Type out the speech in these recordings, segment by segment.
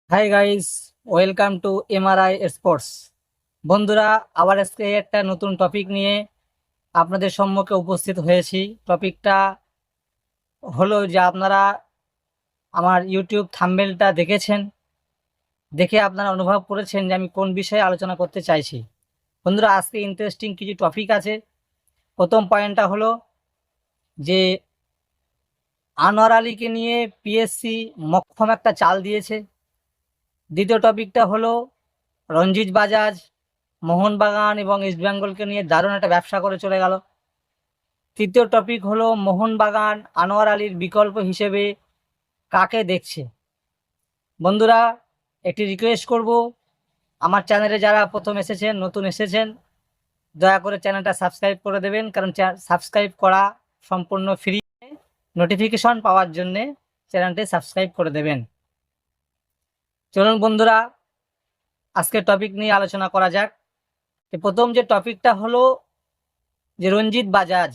Hi guys, welcome to MRI sports. বন্ধুরা, আবার আজকে একটা নতুন টপিক নিয়ে আপনাদের সম্মুখে উপস্থিত হয়েছি। টপিকটা হলো যে আপনারা আমার ইউটিউব থাম্বনেলটা দেখেছেন, দেখে আপনারা অনুভব করেছেন যে আমি কোন বিষয়ে আলোচনা করতে চাইছি। বন্ধুরা, আজকে ইন্টারেস্টিং কিছু টপিক আছে। প্রথম পয়েন্টটা হলো যে আনোয়ার আলীকে নিয়ে পিএসসি মক্ষম একটা চাল দিয়েছে। দ্বিতীয় টপিকটা হলো রঞ্জিত বাজাজ মোহনবাগান এবং ইস্টবেঙ্গলকে নিয়ে দারুণ একটা ব্যবসা করে চলে গেল। তৃতীয় টপিক হলো মোহনবাগান আনোয়ার আলীর বিকল্প হিসেবে কাকে দেখছে। বন্ধুরা, একটি রিকোয়েস্ট করব, আমার চ্যানেলে যারা প্রথম এসেছেন, নতুন এসেছেন, দয়া করে চ্যানেলটা সাবস্ক্রাইব করে দেবেন, কারণ সাবস্ক্রাইব করা সম্পূর্ণ ফ্রি। নোটিফিকেশন পাওয়ার জন্যে চ্যানেলটি সাবস্ক্রাইব করে দেবেন। চলুন বন্ধুরা, আজকের টপিক নিয়ে আলোচনা করা যাক। প্রথম যে টপিকটা হলো যে Ranjit Bajaj,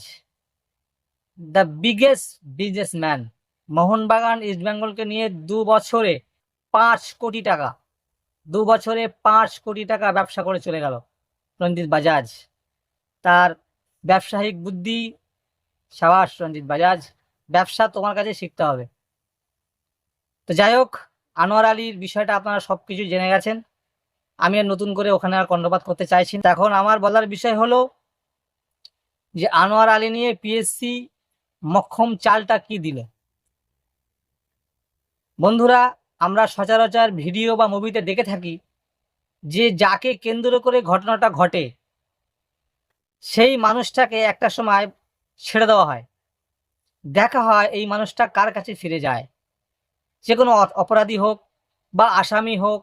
the biggest businessman. Mohun Bagan ইস্টবেঙ্গলকে নিয়ে 2 বছরে 5 কোটি টাকা, 2 বছরে 5 কোটি টাকা ব্যবসা করে চলে গেল রঞ্জিত বাজাজ। তার ব্যবসায়িক বুদ্ধি, সাবাস রঞ্জিত বাজাজ, ব্যবসা তোমার কাছে শিখতে হবে। তো যাই হোক, আনোয়ার আলীর বিষয়টা আপনারা সব কিছু জেনে গেছেন, আমি আর নতুন করে ওখানে আর কর্ণপাত করতে চাইছি না। এখন আমার বলার বিষয় হলো যে আনোয়ার আলী নিয়ে পিএসসি মক্ষম চালটা কি দিল। বন্ধুরা, আমরা সচরাচর ভিডিও বা মুভিতে দেখে থাকি যে যাকে কেন্দ্র করে ঘটনাটা ঘটে সেই মানুষটাকে একটা সময় ছেড়ে দেওয়া হয়, দেখা হয় এই মানুষটা কার কাছে ফিরে যায়। যে কোনো অপরাধী হোক বা আসামি হোক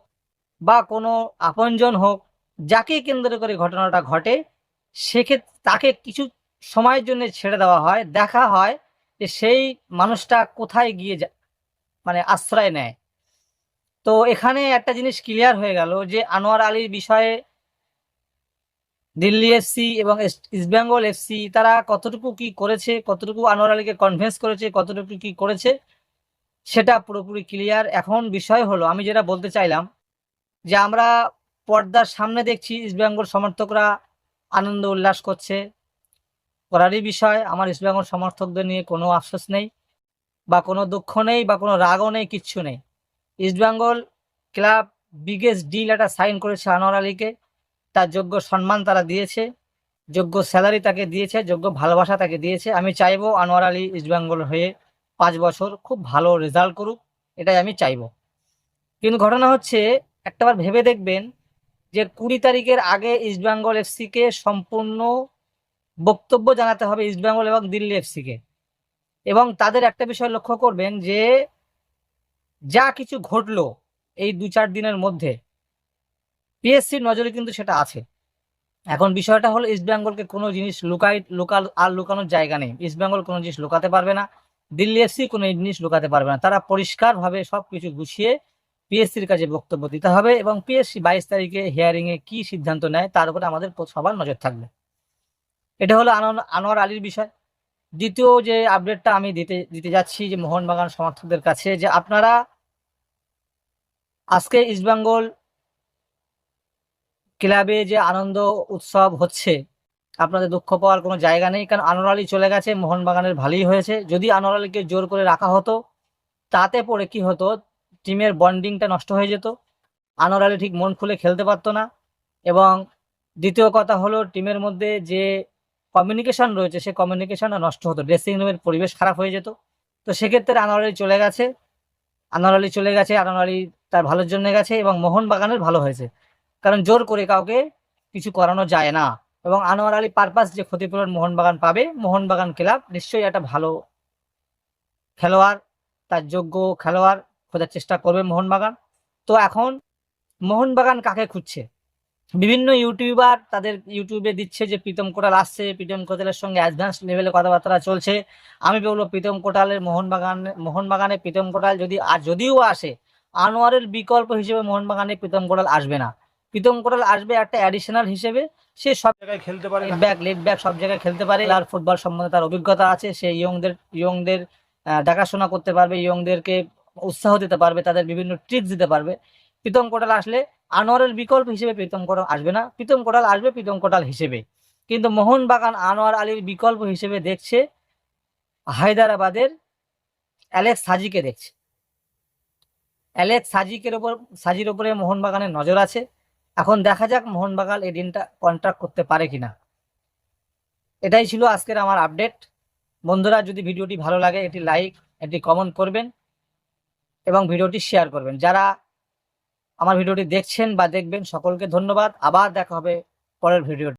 বা কোনো আপনজন হোক, যাকে কেন্দ্র করে ঘটনাটা ঘটে সেক্ষেত্রে তাকে কিছু সময়ের জন্য ছেড়ে দেওয়া হয়, দেখা হয় যে সেই মানুষটা কোথায় গিয়ে মানে আশ্রয় নেয়। তো এখানে একটা জিনিস ক্লিয়ার হয়ে গেল যে আনোয়ার আলীর বিষয়ে দিল্লি এফসি এবং ইস্টবেঙ্গল এফসি তারা কতটুকু কি করেছে, কতটুকু আনোয়ার আলীকে কনভিন্স করেছে, কতটুকু কি করেছে, সেটা পুরোপুরি ক্লিয়ার। এখন বিষয় হলো, আমি যেটা বলতে চাইলাম যে আমরা পর্দার সামনে দেখছি ইস্টবেঙ্গল সমর্থকরা আনন্দ উল্লাস করছে, করারই বিষয়। আমার ইস্টবেঙ্গল সমর্থকদের নিয়ে কোনো আফসোস নেই বা কোনো দুঃখ নেই বা কোনো রাগও নেই, কিচ্ছু নেই। ইস্টবেঙ্গল ক্লাব বিগেস্ট ডিল একটা সাইন করেছে আনোয়ার আলীকে, তার যোগ্য সম্মান তারা দিয়েছে, যোগ্য স্যালারি তাকে দিয়েছে, যোগ্য ভালোবাসা তাকে দিয়েছে। আমি চাইবো আনোয়ার আলী ইস্টবেঙ্গল হয়ে 5 বছর খুব ভালো রেজাল্ট করুক, এটাই আমি চাইবো। কিন্তু ঘটনা হচ্ছে, একটাবার ভেবে দেখবেন যে 20 তারিখের আগে ইস্টবেঙ্গল এফসিকে সম্পূর্ণ বক্তব্য জানাতে হবে ইস্টবেঙ্গল এবং দিল্লি এফসিকে। এবং তাদের একটা বিষয় লক্ষ্য করবেন যে যা কিছু ঘটলো এই 2-4 দিনের মধ্যে, পিএসসির নজরে কিন্তু সেটা আছে। এখন বিষয়টা হলো ইস্টবেঙ্গলকে কোনো জিনিস লুকানোর জায়গা নেই। ইস্টবেঙ্গল কোনো জিনিস লুকাতে পারবে না, দিল্লি এফসি কোনো জিনিস লুকাতে পারবে না। তারা পরিষ্কারভাবে সবকিছু গুছিয়ে পিএসসির কাছে বক্তব্য দিতে হবে এবং পিএসসি 22 তারিখে হিয়ারিং এ কি সিদ্ধান্ত নেয় তার উপরে আমাদের সবার নজর থাকবে। এটা হলো আনোয়ার আলীর বিষয়। দ্বিতীয় যে আপডেটটা আমি দিতে দিতে যাচ্ছি যে মোহনবাগান সমর্থকদের কাছে, যে আপনারা আজকে ইস্টবেঙ্গল ক্লাবে যে আনন্দ উৎসব হচ্ছে, আপনাদের দুঃখ পাওয়ার কোনো জায়গা নেই, কারণ আনোয়ার আলী চলে গেছে, মোহনবাগানের ভালোই হয়েছে। যদি আনোয়ার আলীকে জোর করে রাখা হতো, তাতে পরে কি হতো, টিমের বন্ডিংটা নষ্ট হয়ে যেত, আনোয়ার আলী ঠিক মন খুলে খেলতে পারতো না। এবং দ্বিতীয় কথা হলো, টিমের মধ্যে যে কমিউনিকেশন রয়েছে সে কমিউনিকেশনটা নষ্ট হতো, ড্রেসিং রুমের পরিবেশ খারাপ হয়ে যেত। তো সেক্ষেত্রে আনোয়ার আলী চলে গেছে, আনোয়ার আলী চলে গেছে, আনোয়ার আলী তার ভালোর জন্য গেছে এবং মোহনবাগানের ভালো হয়েছে, কারণ জোর করে কাউকে কিছু করানো যায় না। এবং আনোয়ার আলী পারপাস যে ক্ষতিপূরণ মোহনবাগান পাবে, মোহনবাগান ক্লাব নিশ্চয়ই একটা ভালো খেলোয়াড়, তার যোগ্য খেলোয়াড় খোঁজার চেষ্টা করবে মোহনবাগান। তো এখন মোহনবাগান কাকে খুঁজছে, বিভিন্ন ইউটিউবার তাদের ইউটিউবে দিচ্ছে যে প্রীতম কোটাল আসছে, প্রীতম কোটালের সঙ্গে অ্যাডভান্স লেভেলে কথাবার্তা চলছে। আমি বলবো প্রীতম কোটালের মোহনবাগানে প্রীতম কোটাল যদিও আসে, আনোয়ারের বিকল্প হিসেবে মোহনবাগানে প্রীতম কোটাল আসবে না। প্রীতম কোটাল আসবে একটা অ্যাডিশনাল হিসেবে, সে সব জায়গায় খেলতে পারে, লেফট ব্যাক সব জায়গায় খেলতে পারে, আর ফুটবল সম্বন্ধে তার অভিজ্ঞতা আছে, সে ইয়ংদের দেখাশোনা করতে পারবে, ইয়ংদেরকে উৎসাহ দিতে পারবে, তাদের বিভিন্ন ট্রিক্স দিতে পারবে। প্রীতম কোটাল আসলে আনোয়ারের বিকল্প হিসেবে প্রীতম কোটাল আসবে না, প্রীতম কোটাল আসবে প্রীতম কোটাল হিসেবে। কিন্তু মোহনবাগান আনোয়ার আলীর বিকল্প হিসেবে দেখছে হায়দ্রাবাদের অ্যালেক্স সাজিকে দেখছে। অ্যালেক্স সাজির ওপরে মোহনবাগানের নজর আছে। এখন দেখা যাক মোহনবাগান এই দিনটা কন্ট্রাক্ট করতে পারে কিনা। এটাই ছিল আজকের আমার আপডেট। বন্ধুরা, যদি ভিডিওটি ভালো লাগে এটি লাইক, এটি কমেন্ট করবেন এবং ভিডিওটি শেয়ার করবেন। যারা আমার ভিডিওটি দেখছেন বা দেখবেন সকলকে ধন্যবাদ। আবার দেখা হবে পরের ভিডিও।